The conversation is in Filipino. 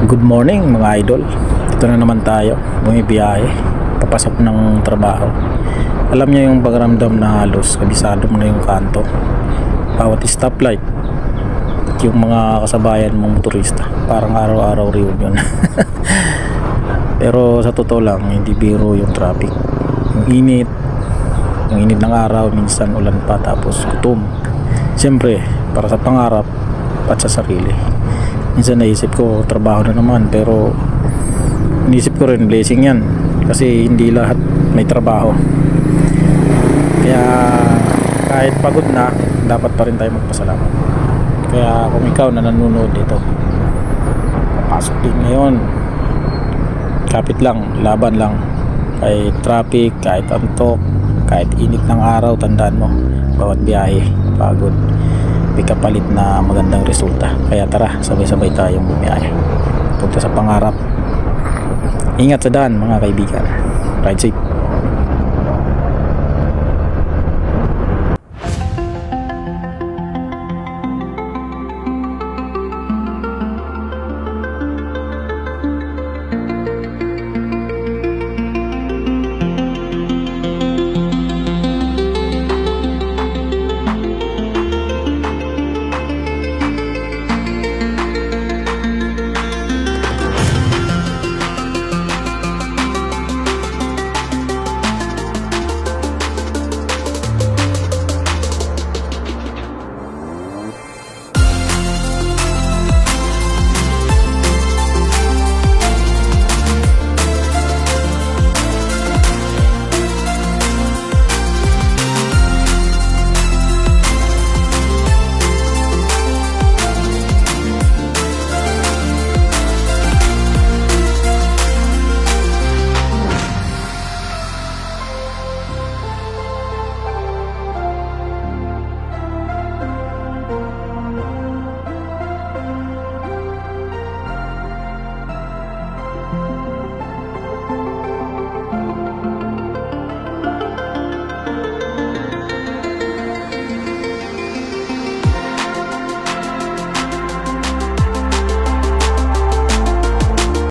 Good morning mga idol. Ito na naman tayo, bumibiyahe papasok ng trabaho. Alam niyo yung pagramdam na halos kabisado mo na yung kanto, bawat stoplight, yung mga kasabayan mong motorista, parang araw-araw reunion. Pero sa totoo lang, hindi biro yung traffic, yung init ng araw, minsan ulan pa, tapos gutom. Siyempre para sa pangarap at sa sarili. Minsan naisip ko trabaho na naman, pero inisip ko rin blessing yan, kasi hindi lahat may trabaho. Kaya kahit pagod na, dapat pa rin tayo magpasalamat. Kaya kung ikaw na nanonood dito, papasok din ngayon, kapit lang, laban lang. Kahit traffic, kahit antok, kahit init ng araw, tandaan mo, bawat biyahe pagod, may kapalit na magandang resulta. Kaya tara, sabay-sabay tayong bumiyahe punta sa pangarap. Ingat sa daan mga kaibigan, ride safe.